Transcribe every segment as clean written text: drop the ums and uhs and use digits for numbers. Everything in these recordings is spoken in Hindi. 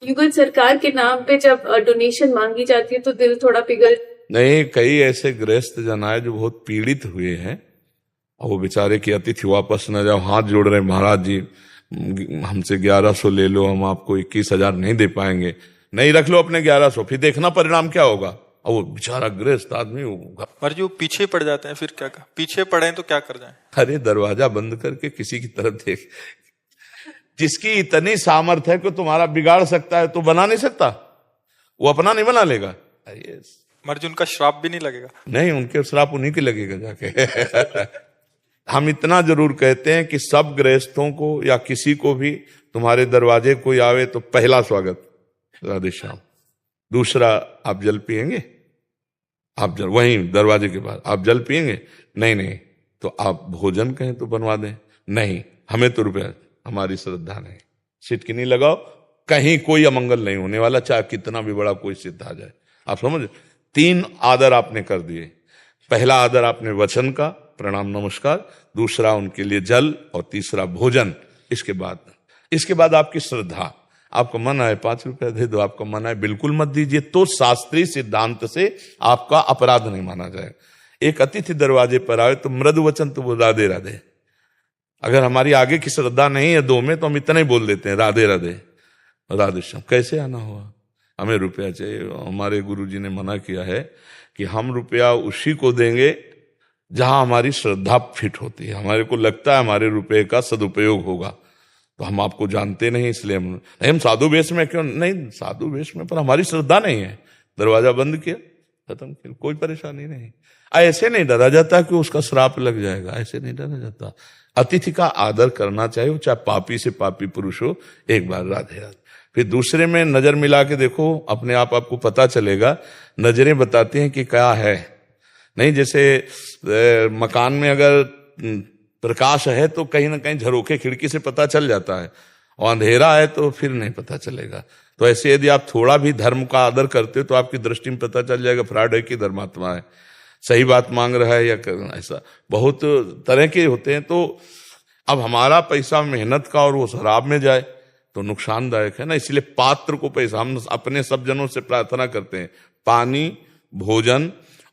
युगल सरकार के नाम पे जब डोनेशन मांगी जाती है तो दिल थोड़ा पिघल। नहीं, कई ऐसे गृहस्थ जन आए जो बहुत पीड़ित हुए हैं और वो बेचारे की अतिथि वापस न जाओ, हाथ जोड़ रहे महाराज जी हमसे 1100 ले लो, हम आपको 21,000 नहीं दे पाएंगे। नहीं, रख लो अपने 1100, फिर देखना परिणाम क्या होगा। और वो बेचारा गृहस्थ आदमी होगा। पर जो पीछे पड़ जाते हैं फिर क्या कर, पीछे पड़े तो क्या कर जाएं? अरे दरवाजा बंद करके किसी की तरफ देख। जिसकी इतनी सामर्थ्य है कि तुम्हारा बिगाड़ सकता है तो बना नहीं सकता, वो अपना नहीं बना लेगा। मर्जी उनका श्राप भी नहीं लगेगा। नहीं, उनके श्राप उन्हीं के लगेगा जाके। हम इतना जरूर कहते हैं कि सब गृहस्थों को या किसी को भी तुम्हारे दरवाजे कोई आवे तो पहला स्वागत राधे श्याम। दूसरा, आप जल पिएंगे? आप जल, वहीं दरवाजे के बाद आप जल पिएंगे? नहीं नहीं, तो आप भोजन कहें तो बनवा दें। नहीं, हमें तो रुपया, हमारी श्रद्धा नहीं। सिटकिनी लगाओ, कहीं कोई अमंगल नहीं होने वाला, चाहे कितना भी बड़ा कोई सिद्ध आ जाए। आप समझ, 3 आदर आपने कर दिए। पहला आदर आपने वचन का, प्रणाम नमस्कार, दूसरा उनके लिए जल, और तीसरा भोजन। इसके बाद आपकी श्रद्धा। आपको मन आए 5 रुपया दे दो, आपको मन आए बिल्कुल मत दीजिए, तो शास्त्रीय सिद्धांत से आपका अपराध नहीं माना जाए। एक अतिथि दरवाजे पर आए तो मृदु वचन तो वो राधे राधे। अगर हमारी आगे की श्रद्धा नहीं है 2 में तो हम इतना ही बोल देते हैं राधे राधे राधे श्याम। कैसे आना हुआ, हमें रुपया चाहिए। हमारे गुरुजी ने मना किया है कि हम रुपया उसी को देंगे जहां हमारी श्रद्धा फिट होती है। हमारे को लगता है हमारे रुपये का सदुपयोग होगा, तो हम आपको जानते नहीं इसलिए हम साधु वेश में क्यों नहीं, साधु वेश में, पर हमारी श्रद्धा नहीं है। दरवाजा बंद किया, खत्म किया, कोई परेशानी नहीं। ऐसे नहीं डरा जाता कि उसका श्राप लग जाएगा, ऐसे नहीं डरा जाता। अतिथि का आदर करना चाहिए, वो चाहे पापी से पापी पुरुष हो। एक बार राधे राधे। फिर दूसरे में नजर मिला के देखो, अपने आप आपको पता चलेगा। नजरें बताती हैं कि क्या है। नहीं, जैसे मकान में अगर प्रकाश है तो कहीं ना कहीं झरोखे खिड़की से पता चल जाता है, और अंधेरा है तो फिर नहीं पता चलेगा। तो ऐसे यदि आप थोड़ा भी धर्म का आदर करते हो तो आपकी दृष्टि में पता चल जाएगा फ्रॉड की धर्मात्मा है, सही बात मांग रहा है या ऐसा। बहुत तरह के होते हैं। तो अब हमारा पैसा मेहनत का और वो शराब में जाए तो नुकसानदायक है ना। इसलिए पात्र को पैसा, हम अपने सब जनों से प्रार्थना करते हैं, पानी, भोजन,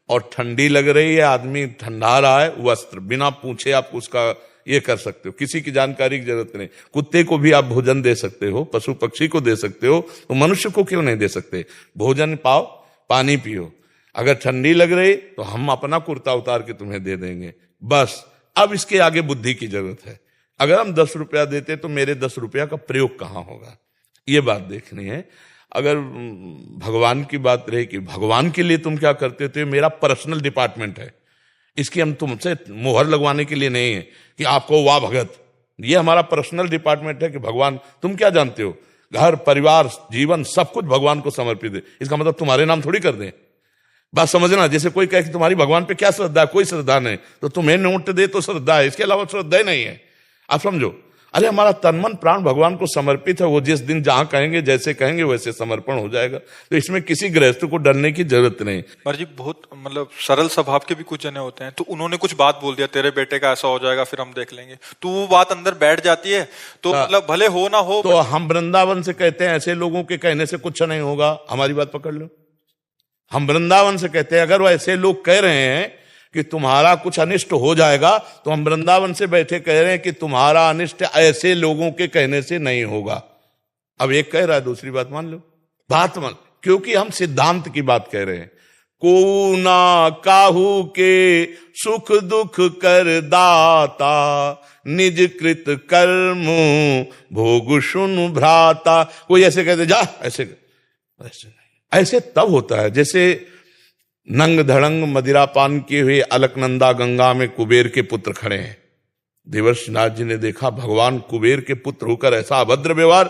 और ठंडी लग रही है, आदमी ठंडा रहा है, वस्त्र, बिना पूछे आप उसका ये कर सकते हो, किसी की जानकारी की जरूरत नहीं। कुत्ते को भी आप भोजन दे सकते हो, पशु पक्षी को दे सकते हो, तो मनुष्य को क्यों नहीं दे सकते? भोजन पाओ, पानी पियो। अगर ठंडी लग रही तो हम अपना कुर्ता उतार के तुम्हें दे देंगे, बस। अब इसके आगे बुद्धि की जरूरत है। अगर हम 10 रुपया देते तो मेरे 10 रुपया का प्रयोग कहाँ होगा, ये बात देखनी है। अगर भगवान की बात रही कि भगवान के लिए तुम क्या करते हो, तो ये मेरा पर्सनल डिपार्टमेंट है, इसकी हम तुमसे मोहर लगवाने के लिए नहीं है कि आपको वाह भगत। ये हमारा पर्सनल डिपार्टमेंट है कि भगवान, तुम क्या जानते हो, घर परिवार जीवन सब कुछ भगवान को समर्पित है। इसका मतलब तुम्हारे नाम थोड़ी कर दें। बात समझना, जैसे कोई कहे कि तुम्हारी भगवान पे क्या श्रद्धा है, कोई श्रद्धा नहीं, तो तुम्हें नोट दे तो श्रद्धा है, इसके अलावा श्रद्धा ही नहीं है। आप समझो, अरे हमारा तन मन प्राण भगवान को समर्पित है, वो जिस दिन जहां कहेंगे जैसे कहेंगे वैसे समर्पण हो जाएगा। तो इसमें किसी गृहस्थ को डरने की जरूरत नहीं। पर जी बहुत मतलब सरल स्वभाव के भी कुछ जने होते हैं, तो उन्होंने कुछ बात बोल दिया, तेरे बेटे का ऐसा हो जाएगा फिर हम देख लेंगे, तो वो बात अंदर बैठ जाती है। तो मतलब भले हो ना हो, तो हम वृंदावन से कहते हैं ऐसे लोगों के कहने से कुछ नहीं होगा, हमारी बात पकड़ लो। हम वृंदावन से कहते हैं, अगर वो ऐसे लोग कह रहे हैं कि तुम्हारा कुछ अनिष्ट हो जाएगा, तो हम वृंदावन से बैठे कह रहे हैं कि तुम्हारा अनिष्ट ऐसे लोगों के कहने से नहीं होगा। अब एक कह रहा है, दूसरी बात मान लो, बात मान, क्योंकि हम सिद्धांत की बात कह रहे हैं। को ना काहू के सुख दुख कर दाता, निज कृत कर्म भोग सुन भ्राता। कोई ऐसे कहते जा, ऐसे ऐसे तब होता है जैसे नंग धड़ंग मदिरापान किए हुए अलकनंदा गंगा में कुबेर के पुत्र खड़े हैं। देवर्षि नारद जी ने देखा भगवान कुबेर के पुत्र होकर ऐसा अभद्र व्यवहार,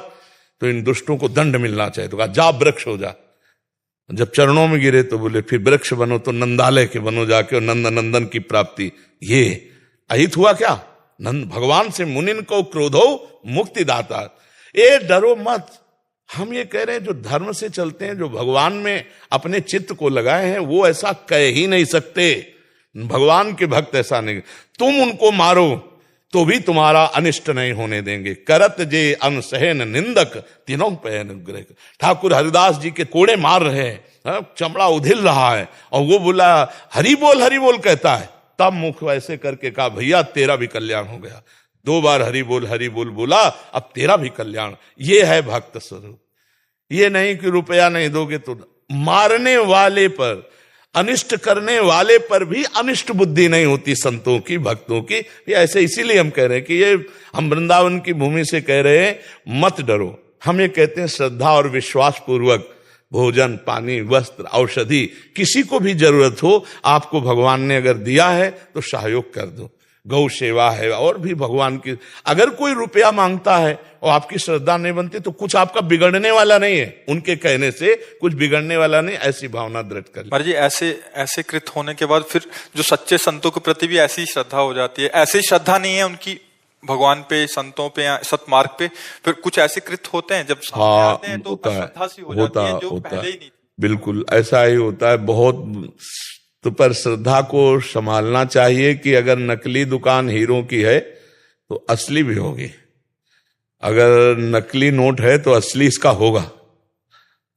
तो इन दुष्टों को दंड मिलना चाहिए। तो कहा जा वृक्ष हो जा। जब चरणों में गिरे तो बोले फिर वृक्ष बनो, तो नंदालय के बनो जाके, और नंद नंदन की प्राप्ति। ये अहित हुआ क्या? नंद भगवान से मुनिन को क्रोधो मुक्ति दाता। ए डरो मत। हम ये कह रहे हैं जो धर्म से चलते हैं, जो भगवान में अपने चित्त को लगाए हैं, वो ऐसा कह ही नहीं सकते। भगवान के भक्त ऐसा नहीं, तुम उनको मारो, तो भी तुम्हारा अनिष्ट नहीं होने देंगे। करत जे अनसहन निंदक तीनों पे अनुग्रह। ठाकुर हरिदास जी के कोड़े मार रहे हैं, चमड़ा उधिल रहा है, और वो बोला हरि बोल कहता है। तब मुख वैसे करके कहा भैया तेरा भी कल्याण हो गया। 2 बार हरि बोल बोला, अब तेरा भी कल्याण। ये है भक्त स्वरूप। ये नहीं कि रुपया नहीं दोगे तो। मारने वाले पर, अनिष्ट करने वाले पर भी अनिष्ट बुद्धि नहीं होती संतों की, भक्तों की। ये ऐसे इसीलिए हम कह रहे हैं कि ये हम वृंदावन की भूमि से कह रहे हैं, मत डरो। हम ये कहते हैं श्रद्धा और विश्वास पूर्वक भोजन, पानी, वस्त्र, औषधि, किसी को भी जरूरत हो, आपको भगवान ने अगर दिया है तो सहयोग कर दो। गौ सेवा है और भी भगवान की। अगर कोई रुपया मांगता है और आपकी श्रद्धा नहीं बनती तो कुछ आपका बिगड़ने वाला नहीं है, उनके कहने से कुछ बिगड़ने वाला नहीं, ऐसी भावना दृढ़ कर। महाराज जी ऐसे कृत होने के बाद फिर जो सच्चे संतों के प्रति भी ऐसी श्रद्धा हो जाती है, ऐसी श्रद्धा नहीं है उनकी भगवान पे, संतों पे, सतमार्ग पे, फिर कुछ ऐसे कृत होते हैं जब सामने आते हैं तो श्रद्धा सी हो जाती है जो पहले ही नहीं। बिल्कुल ऐसा ही होता है बहुत। तो पर श्रद्धा को संभालना चाहिए कि अगर नकली दुकान हीरो की है तो असली भी होगी, अगर नकली नोट है तो असली इसका होगा।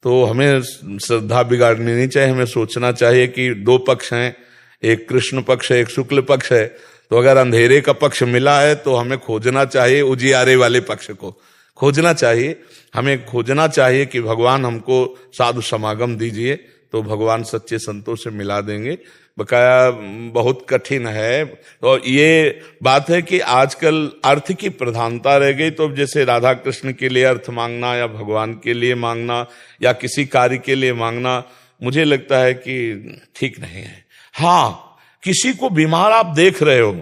तो हमें श्रद्धा बिगाड़नी नहीं चाहिए। हमें सोचना चाहिए कि 2 पक्ष हैं, एक कृष्ण पक्ष है, एक शुक्ल पक्ष है। तो अगर अंधेरे का पक्ष मिला है तो हमें खोजना चाहिए उजियारे वाले पक्ष को खोजना चाहिए। हमें खोजना चाहिए कि भगवान हमको साधु समागम दीजिए, तो भगवान सच्चे संतों से मिला देंगे। बकाया बहुत कठिन है। तो ये बात है कि आजकल अर्थ की प्रधानता रह गई। तो जैसे राधा कृष्ण के लिए अर्थ मांगना या भगवान के लिए मांगना या किसी कार्य के लिए मांगना, मुझे लगता है कि ठीक नहीं है। हाँ, किसी को बीमार आप देख रहे हो,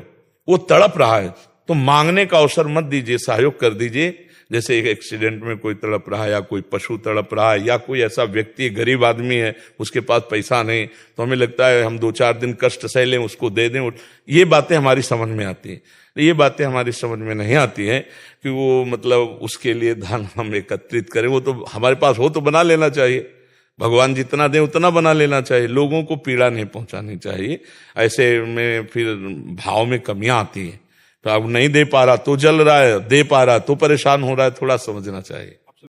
वो तड़प रहा है, तो मांगने का अवसर मत दीजिए, सहयोग कर दीजिए। जैसे एक एक्सीडेंट में कोई तड़प रहा है या कोई पशु तड़प रहा है या कोई ऐसा व्यक्ति गरीब आदमी है, उसके पास पैसा नहीं, तो हमें लगता है हम 2-4 दिन कष्ट सह लें, उसको दे दें। ये बातें हमारी समझ में आती हैं। ये बातें हमारी समझ में नहीं आती हैं कि वो मतलब उसके लिए धन हम एकत्रित करें। वो तो हमारे पास हो तो बना लेना चाहिए, भगवान जितना दे उतना बना लेना चाहिए। लोगों को पीड़ा नहीं पहुंचानी चाहिए। ऐसे में फिर भाव में कमियां आती हैं। तो अब नहीं दे पा रहा तो जल रहा है, दे पा रहा तो परेशान हो रहा है, थोड़ा समझना चाहिए।